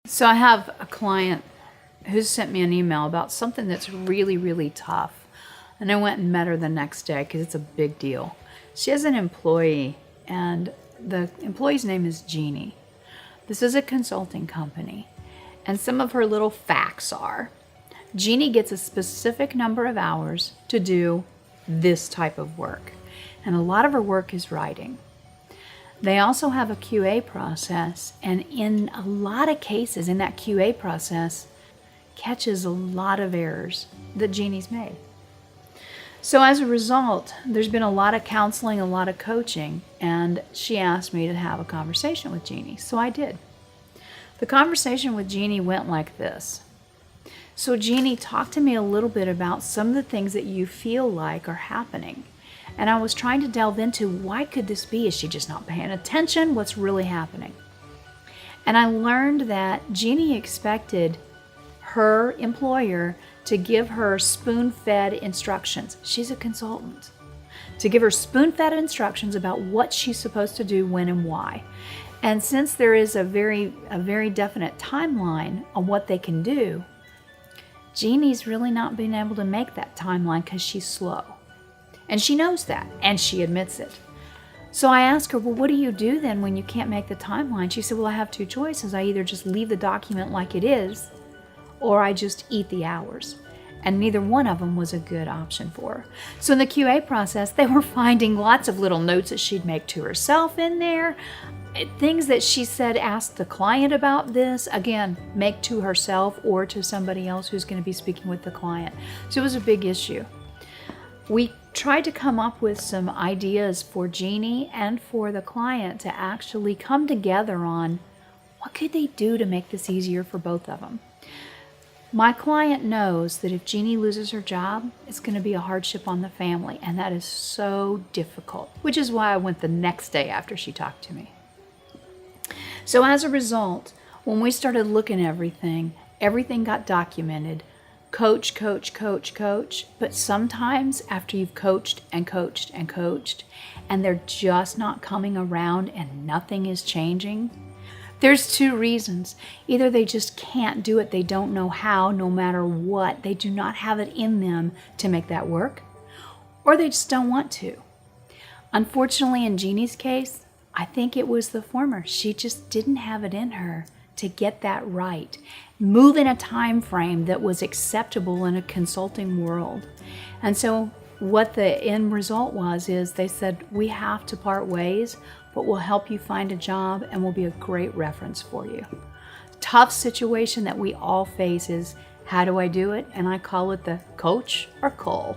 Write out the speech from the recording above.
So I have a client who sent me an email about something that's really, really tough. And I went and met her the next day because it's a big deal. She has an employee, and the employee's name is Jeannie. This is a consulting company. And some of her little facts are, Jeannie gets a specific number of hours to do this type of work. And a lot of her work is writing. They also have a QA process, and in a lot of cases in that QA process, catches a lot of errors that Jeannie's made. So as a result, there's been a lot of counseling, a lot of coaching, and she asked me to have a conversation with Jeannie, so I did. The conversation with Jeannie went like this. So Jeannie, talk to me a little bit about some of the things that you feel like are happening. And I was trying to delve into, why could this be? Is she just not paying attention? What's really happening? And I learned that Jeannie expected her employer to give her spoon-fed instructions. She's a consultant. To give her spoon-fed instructions about what she's supposed to do, when, and why. And since there is a very definite timeline on what they can do, Jeannie's really not been able to make that timeline because she's slow. And she knows that, and she admits it. So I asked her, well, what do you do then when you can't make the timeline? She said, well, I have two choices. I either just leave the document like it is, or I just eat the hours. And neither one of them was a good option for her. So in the QA process, they were finding lots of little notes that she'd make to herself in there, things that she said, ask the client about this, again, make to herself or to somebody else who's going to be speaking with the client. So it was a big issue. We tried to come up with some ideas for Jeannie and for the client to actually come together on what could they do to make this easier for both of them. My client knows that if Jeannie loses her job, it's going to be a hardship on the family, and that is so difficult, which is why I went the next day after she talked to me. So as a result, when we started looking at everything got documented. Coach, but sometimes after you've coached and coached and coached, and they're just not coming around and nothing is changing, there's two reasons. Either they just can't do it, they don't know how, no matter what, they do not have it in them to make that work, or they just don't want to. Unfortunately, in Jeannie's case, I think it was the former. She just didn't have it in her to get that right. Move in a time frame that was acceptable in a consulting world. And so what the end result is they said, we have to part ways, but we'll help you find a job and we'll be a great reference for you. Tough situation that we all face is, how do I do it? And I call it the coach or Cull.